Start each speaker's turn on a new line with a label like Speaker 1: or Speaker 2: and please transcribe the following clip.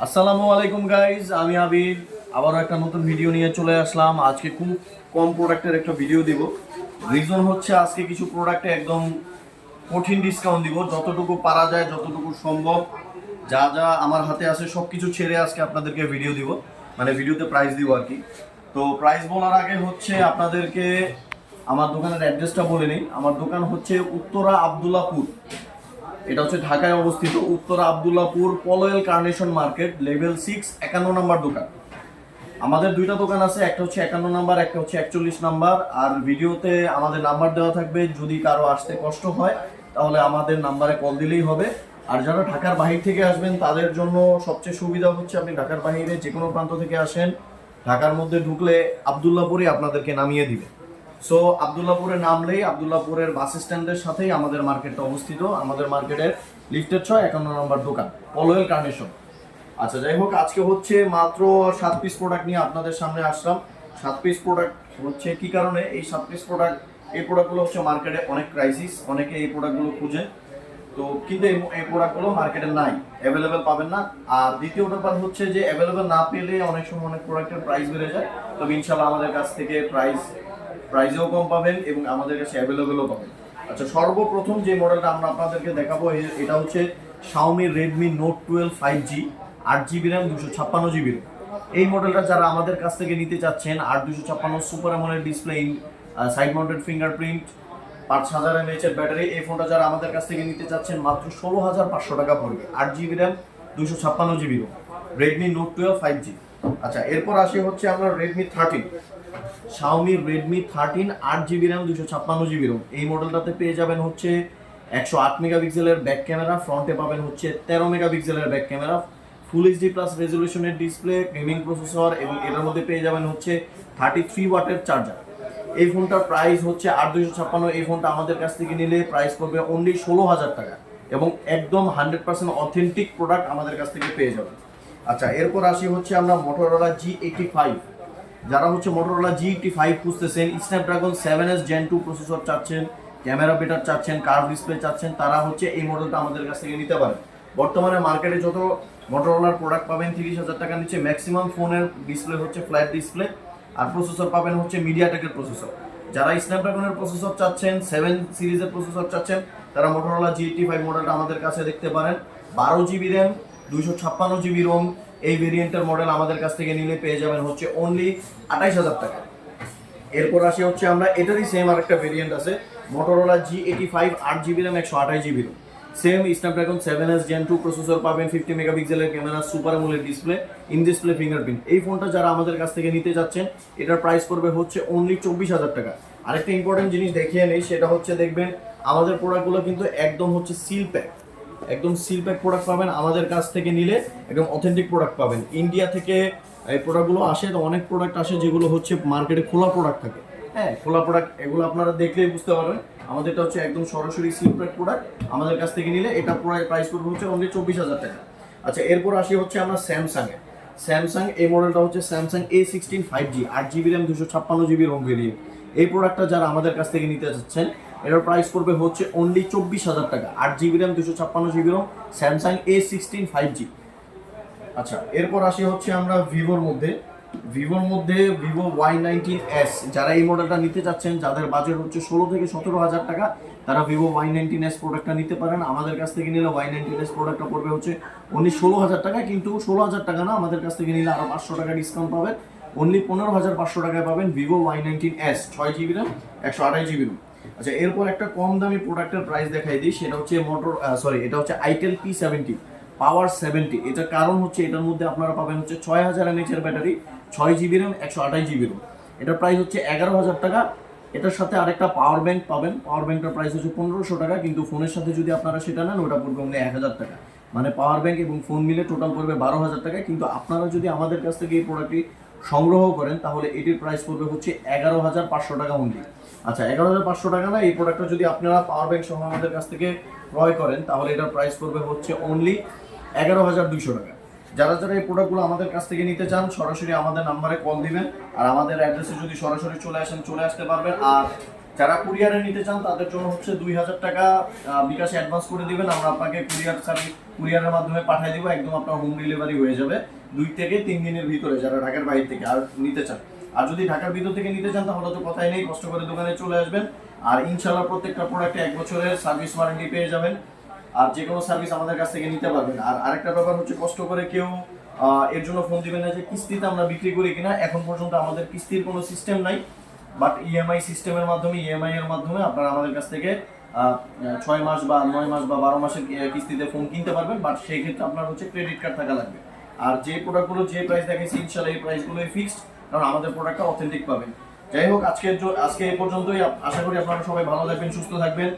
Speaker 1: আসসালামু আলাইকুম গাইজ, আমি আবির আবারও একটা নতুন ভিডিও নিয়ে চলে আসলাম। আজকে খুব কম প্রোডাক্টের একটা ভিডিও দিব। রিজন হচ্ছে আজকে কিছু প্রোডাক্টে একদম কঠিন ডিসকাউন্ট দিব, যতটুকু পারা যায় যতটুকু সম্ভব। যা যা আমার হাতে আছে সব কিছু ছেড়ে আজকে আপনাদেরকে ভিডিও দিব, মানে ভিডিওতে প্রাইস দিব আর কি। তো প্রাইস বলার আগে হচ্ছে আপনাদেরকে আমার দোকানের অ্যাড্রেসটা বলে নিই। আমার দোকান হচ্ছে উত্তরা আবদুল্লাপুর, এটা হচ্ছে ঢাকায় অবস্থিত। Uttara Abdullahpur Polwel carnation market, level 6, 51 নম্বর দোকান। আমাদের দুইটা দোকান আছে, একটা হচ্ছে 51 নাম্বার, একটা হচ্ছে 41 নাম্বার। আর ভিডিওতে আমাদের নাম্বার দেওয়া থাকবে, যদি কারো আসতে কষ্ট হয় তাহলে আমাদের নাম্বারে কল দিলেই হবে। আর যারা ঢাকার বাহির থেকে আসবেন তাদের জন্য সবচেয়ে সুবিধা হচ্ছে আপনি ঢাকার বাহিরে যে কোনো প্রান্ত থেকে আসেন, ঢাকার মধ্যে ঢুকলে আবদুল্লাপুরে আপনাদেরকে নামিয়ে দিবে। সো আবদুল্লাপুরে নামলেই আবদুল্লাপুরের বাস স্ট্যান্ডের সাথেই আমাদের মার্কেটটা অবস্থিত। আমাদের মার্কেটের লিফটের 51 নম্বর দোকান, পলোয়েল কার্নেশন। আচ্ছা, যাই হোক, আজকে হচ্ছে মাত্র 7 পিস প্রোডাক্ট নিয়ে আপনাদের সামনে আসলাম। 7 পিস প্রোডাক্ট হচ্ছে কি কারণে এই 7 পিস প্রোডাক্ট, এই প্রোডাক্টগুলো হচ্ছে মার্কেটে অনেক ক্রাইসিস, অনেকে এই প্রোডাক্টগুলো খুঁজে। তো কিন্তু এই প্রোডাক্টগুলো মার্কেটে নাই, অ্যাভেলেবেল পাবেন না। আর দ্বিতীয় ব্যাপার হচ্ছে যে অ্যাভেলেবেল না পেলে অনেক সময় অনেক প্রোডাক্টের প্রাইস বেড়ে যায়। তবে ইনশাল্লাহ আমাদের কাছ থেকে প্রাইসেও কম পাবেন এবং আমাদের কাছে অ্যাভেলেবেলও পাবেন। আচ্ছা, সর্বপ্রথম যে মডেলটা আমরা আপনাদেরকে দেখাবো এটা হচ্ছে Xiaomi Redmi Note 12 5G, 8 GB RAM, 256 GB। এই মডেলটা যারা আমাদের কাছ থেকে নিতে চাচ্ছেন, 8 256 super AMOLED display, side mounted fingerprint, 5000 mAh এর ব্যাটারি, এই ফোনটা যারা আমাদের কাছ থেকে নিতে চাচ্ছেন মাত্র 16,500 টাকা পড়বে। 8 GB RAM, 256 GB ROM, Redmi Note 12 5G। আচ্ছা, এরপর আসি হচ্ছে আমরা Redmi 13, Xiaomi Redmi 13, 8 GB RAM, 256 GB ROM. এই মডেলটাতে পেয়ে যাবেন হচ্ছে 108 মেগাপিক্সেলের ব্যাক ক্যামেরা, ফ্রন্টে পাবেন হচ্ছে 13 মেগাপিক্সেলের back camera, full HD plus রেজলিউশনের ডিসপ্লে, গেমিং প্রসেসর, এবং এটার মধ্যে পেয়ে যাবেন হচ্ছে 33 ওয়াটের চার্জার। এই ফোনটার প্রাইস হচ্ছে 8 256। এই ফোনটা আমাদের কাছ থেকে নিলে প্রাইস পড়বে অনলি 16,000 টাকা, এবং একদম 100% অথেন্টিক প্রোডাক্ট আমাদের কাছ থেকে পেয়ে যাবেন। আচ্ছা, এরপর আসি হচ্ছে আমরা মোটরোলা G85। যারা হচ্ছে মোটরোলা G85 খুঁজতেছেন, স্ন্যাপড্রাগন 7s Gen 2 প্রসেসর চাচ্ছেন, ক্যামেরা বেটার চাচ্ছেন, কার্ভ ডিসপ্লে চাচ্ছেন, তারা হচ্ছে এই মডেলটা আমাদের কাছ থেকে নিতে পারেন। বর্তমানে মার্কেটে যত মোটরোলার প্রোডাক্ট পাবেন 30,000 টাকার নিচে, ম্যাক্সিমাম ফোনের ডিসপ্লে হচ্ছে ফ্ল্যাট ডিসপ্লে, আর প্রসেসর পাবেন হচ্ছে মিডিয়াটেকের প্রসেসর। যারা স্ন্যাপড্রাগনের প্রসেসর চাচ্ছেন, 7 সিরিজের প্রসেসর চাচ্ছেন, তারা মোটরোলা G85 মডেলটা আমাদের কাছে দেখতে পারেন। 12 GB র্যাম, 256 GB রোম, এই ভেরিয়েন্টের মডেল আমাদের কাছ থেকে নিলে পেয়ে যাবেন হচ্ছে অনলি 28,000 টাকা। এরপর আসি হচ্ছে আমরা এটারই সেম আরেকটা ভেরিয়েন্ট আছে, Motorola G85, 8 GB RAM, 128 GB ROM, same Snapdragon 7s Gen 2 processor পাবেন, 50 মেগাপিক্সেলের camera, super AMOLED display, in display fingerprint. এই ফোনটা যারা আমাদের কাছ থেকে নিতে যাচ্ছেন, এটার প্রাইস পড়বে হচ্ছে অনলি 24,000 টাকা। আরেকটা ইম্পর্টেন্ট জিনিস দেখিয়ে নেই, সেটা হচ্ছে দেখবেন আমাদের প্রোডাক্টগুলো কিন্তু একদম হচ্ছে সিল প্যাক, একদম সিল প্যাক প্রোডাক্ট পাবেন আমাদের কাছ থেকে নিলে, একদম অথেন্টিক প্রোডাক্ট পাবেন। ইন্ডিয়া থেকে এই প্রোডাক্টগুলো আসে, তো অনেক প্রোডাক্ট আসে যেগুলো হচ্ছে মার্কেটে খোলা প্রোডাক্ট থাকে। হ্যাঁ, খোলা প্রোডাক্ট, এগুলো আপনারা দেখলেই বুঝতে পারবেন। আমাদেরটা হচ্ছে একদম সরাসরি সিল প্যাক প্রোডাক্ট, আমাদের কাছ থেকে নিলে এটা প্রাইস পড়বে হচ্ছে অনলি 24,000 টাকা। আচ্ছা, এরপর আসি হচ্ছে আমরা স্যামসাং এই মডেলটা হচ্ছে Samsung A16 5G, 8 GB RAM, 256 GB ROM variant. এই প্রোডাক্টটা যারা আমাদের কাছ থেকে নিতে চাচ্ছেন, এটার প্রাইস পড়বে হচ্ছে অনলি 24,000 টাকা। 8 GB RAM, 256 GB ROM, Samsung A16 5G। আচ্ছা, এরপর আসি হচ্ছে আমরা ভিভো Y19s। যারা এই মডেলটা নিতে চাচ্ছেন, যাদের বাজেট হচ্ছে 16 থেকে 17,000 টাকা, তারা ভিভো Y19s প্রোডাক্টটা নিতে পারেন। আমাদের কাছ থেকে নিলে Y19s প্রোডাক্টটা পড়বে হচ্ছে অনলি 16,000 টাকা, কিন্তু 16,000 টাকা না, আমাদের কাছ থেকে নিলে আরও 500 টাকা ডিসকাউন্ট পাবেন। অনলি 15,500 টাকায় পাবেন Vivo Y19s, 6 GB RAM, 128 GB ROM. আচ্ছা, এরপর একটা কম দামি প্রোডাক্টের প্রাইস দেখাই দিই, সেটা হচ্ছে এটা হচ্ছে আইটেল P70 পাওয়ার 70। এটার কারণ হচ্ছে এটার মধ্যে আপনারা পাবেন হচ্ছে 6000 mAh এর battery, 6 GB RAM, 128 GB ROM. এটার প্রাইস হচ্ছে 11,000 টাকা। এটার সাথে আরেকটা পাওয়ার ব্যাংক পাবেন, পাওয়ার ব্যাংকটার প্রাইস হচ্ছে 1500 টাকা, কিন্তু ফোনের সাথে যদি আপনারা সেটা নেন ওটা পড়বে অনলি 1000 টাকা। মানে পাওয়ার ব্যাংক এবং ফোন মিলে টোটাল পড়বে 12,000 টাকা। কিন্তু আপনারা যদি আমাদের কাছ থেকে এই প্রোডাক্টটি সংগ্রহ করেন তাহলে এটির প্রাইস পড়বে হচ্ছে 11,500 টাকা অনলি। আচ্ছা, 11,500 টাকা না, এই প্রোডাক্টটা যদি আপনারা পাওয়ার ব্যাংক সহ আমাদের কাছ থেকে ক্রয় করেন তাহলে এটার প্রাইস পড়বে হচ্ছে অনলি 11,200 টাকা। যারা যারা এই প্রোডাক্টগুলো আমাদের কাছ থেকে নিতে চান, সরাসরি আমাদের নাম্বারে কল দিবেন, আর আমাদের অ্যাড্রেসে যদি সরাসরি চলে আসতে পারবেন। আর যারা কুরিয়ারে নিতে চান তাদের জন্য হচ্ছে 2000 টাকা বিকাশে অ্যাডভান্স করে দিবেন, আমরা আপনাকে কুরিয়ারের মাধ্যমে পাঠিয়ে দিব, একদম আপনার হোম ডেলিভারি হয়ে যাবে 2 থেকে 3 দিনের ভিতরে যারা ঢাকার বাইরে থেকে আর নিতে চান। আর যদি ঢাকার ভিতর থেকে নিতে চান তাহলে তো কথাই নেই, কষ্ট করে দোকানে চলে আসবেন, আর ইনশাআল্লাহ প্রত্যেকটা প্রোডাক্টে 1 বছরের সার্ভিস ওয়ারেন্টি পেয়ে যাবেন, আর যে কোনো সার্ভিস আমাদের কাছ থেকে নিতে পারবেন। আর আরেকটা ব্যাপার হচ্ছে, কষ্ট করে কেউ এর জন্য ফোন দিবেন না যে কিস্তিতে আমরা বিক্রি করি কিনা, এখন পর্যন্ত আমাদের কিস্তির কোনো সিস্টেম নাই, বাট ইএমআই সিস্টেমের মাধ্যমে, ইএমআই এর মাধ্যমে আপনারা আমাদের কাছ থেকে 6 মাস বা 9 মাস বা 12 মাসের কিস্তিতে ফোন কিনতে পারবেন, বাট সেই ক্ষেত্রে আপনার হচ্ছে ক্রেডিট কার্ড থাকা লাগবে। আর যে প্রোডাক্টগুলো যে প্রাইস দেখেছি ইনশাআল্লাহ এই প্রাইসগুলোই ফিক্সড, কারণ আমাদের প্রোডাক্টটা অথেন্টিক পাবেন। যাই হোক, আজকে এই পর্যন্তই। আশা করি আপনারা সবাই ভালো থাকবেন, সুস্থ থাকবেন।